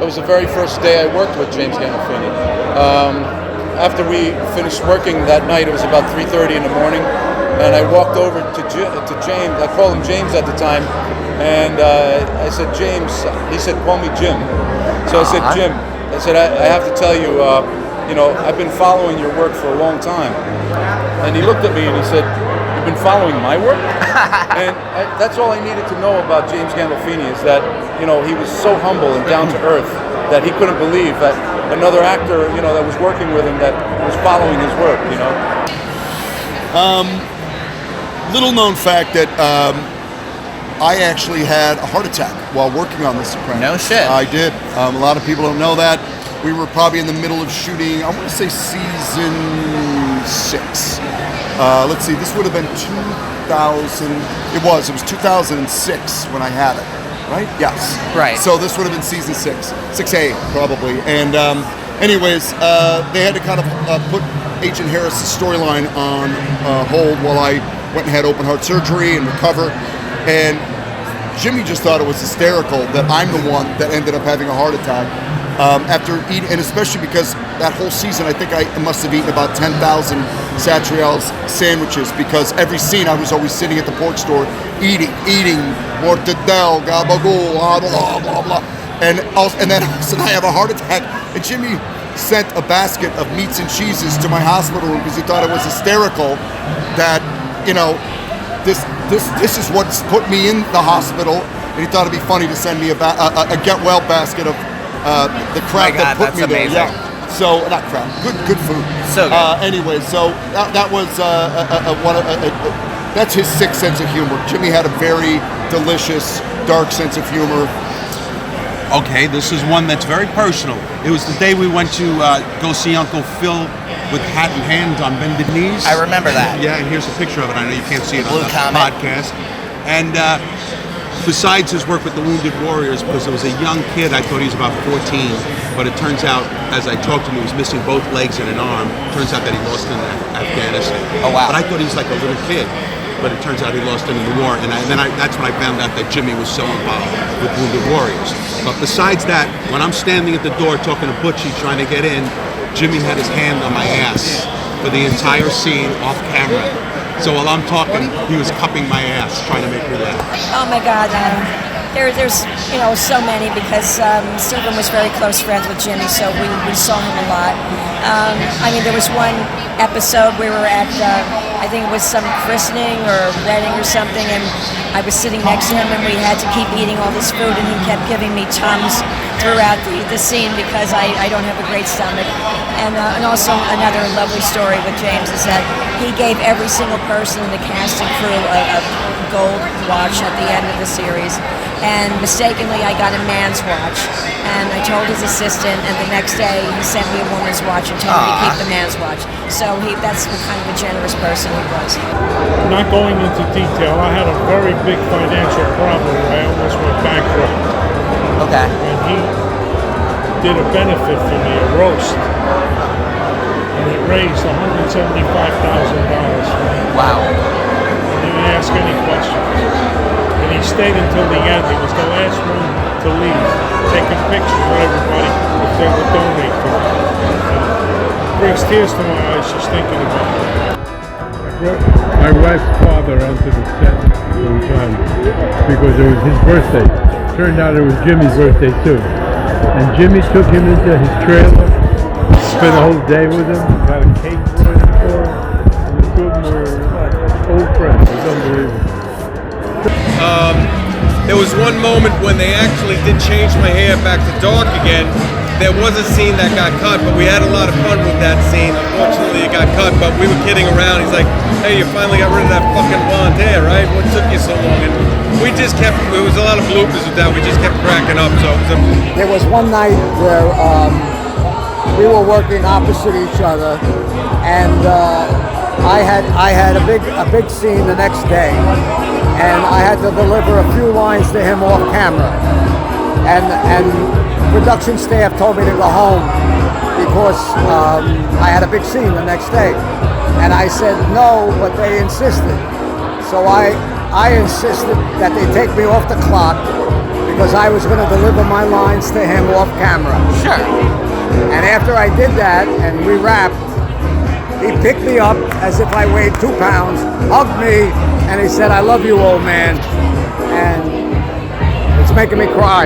it was the very first day I worked with James Gandolfini. After we finished working that night, it was about 3:30 in the morning, and I walked over to James. I called him James at the time, and I said, James. He said, call me Jim. So I said, Jim. I said, I have to tell you, I've been following your work for a long time. And he looked at me and he said, you've been following my work? And that's all I needed to know about James Gandolfini, is that, he was so humble and down to earth that he couldn't believe that another actor, that was working with him, that was following his work, Little known fact that I actually had a heart attack while working on The Sopranos. No shit. I did. A lot of people don't know that. We were probably in the middle of shooting, I want to say season 6. Let's see, this would have been 2000. It was 2006 when I had it, right? Yes. Right. So this would have been season 6A probably. And anyways, they had to kind of put Agent Harris's storyline on hold while I went and had open heart surgery and recover. And Jimmy just thought it was hysterical that I'm the one that ended up having a heart attack after eating, and especially because that whole season I think I must have eaten about 10,000 Satriale's sandwiches, because every scene I was always sitting at the pork store eating mortadelle, gabagool, blah blah blah blah, and then all of a sudden I have a heart attack, and Jimmy sent a basket of meats and cheeses to my hospital room because he thought it was hysterical that this is what's put me in the hospital, and he thought it'd be funny to send me a get well basket of the crap that put me there. Amazing. Yeah. So not crap, good food. So good. Anyway, so that was that's his sixth sense of humor. Jimmy had a very delicious, dark sense of humor. Okay, this is one that's very personal. It was the day we went to go see Uncle Phil with hat in hand on bended knees. I remember that. Yeah, and here's a picture of it. I know you can't see it Blue on the Comet. podcast. And besides his work with the Wounded Warriors, because it was a young kid, I thought he was about 14, but it turns out, as I talked to him, he was missing both legs and an arm. Turns out that he lost in Afghanistan. Oh, wow. But I thought he was like a little kid. But it turns out he lost him in the war, and that's when I found out that Jimmy was so involved with Wounded Warriors. But besides that, when I'm standing at the door talking to Butchie trying to get in, Jimmy had his hand on my ass for the entire scene off camera. So while I'm talking, he was cupping my ass, trying to make me laugh. Oh my God, there's so many, because Stephen was very close friends with Jimmy, so we saw him a lot. There was one episode we were at, I think it was some christening or wedding or something, and I was sitting next to him, and we had to keep eating all this food, and he kept giving me Tums throughout the scene because I don't have a great stomach. And also another lovely story with James is that he gave every single person in the cast and crew a gold watch at the end of the series. And mistakenly, I got a man's watch, and I told his assistant, and the next day he sent me a woman's watch and told me to keep the man's watch. So that's what kind of a generous person he was. Not going into detail, I had a very big financial problem where I almost went bankrupt. Okay. And he did a benefit for me, a roast, and he raised $175,000 for me. Wow. He didn't ask any questions. And he stayed until the end. He was the last one to leave, taking pictures with everybody if they would donate to him. It brings tears to my eyes just thinking about it. I brought my wife's father onto the set sometime because it was his birthday. Turned out it was Jimmy's birthday too. And Jimmy took him into his trailer, spent a whole day with him, got a cake for him, and the two of them were like old friends. It was unbelievable. There was one moment when they actually did change my hair back to dark again. There was a scene that got cut, but we had a lot of fun with that scene. Unfortunately, it got cut, but we were kidding around. He's like, hey, you finally got rid of that fucking blonde hair, right? What took you so long? And we just kept, there was a lot of bloopers with that. We just kept cracking up. So it was There was one night where we were working opposite each other, and I had a big scene the next day, and I had to deliver a few lines to him off camera, and production staff told me to go home because I had a big scene the next day, and I said no, but they insisted, so I insisted that they take me off the clock because I was going to deliver my lines to him off camera. Sure. And after I did that and we wrapped, he picked me up as if I weighed 2 pounds, hugged me, and he said, "I love you, old man." And it's making me cry.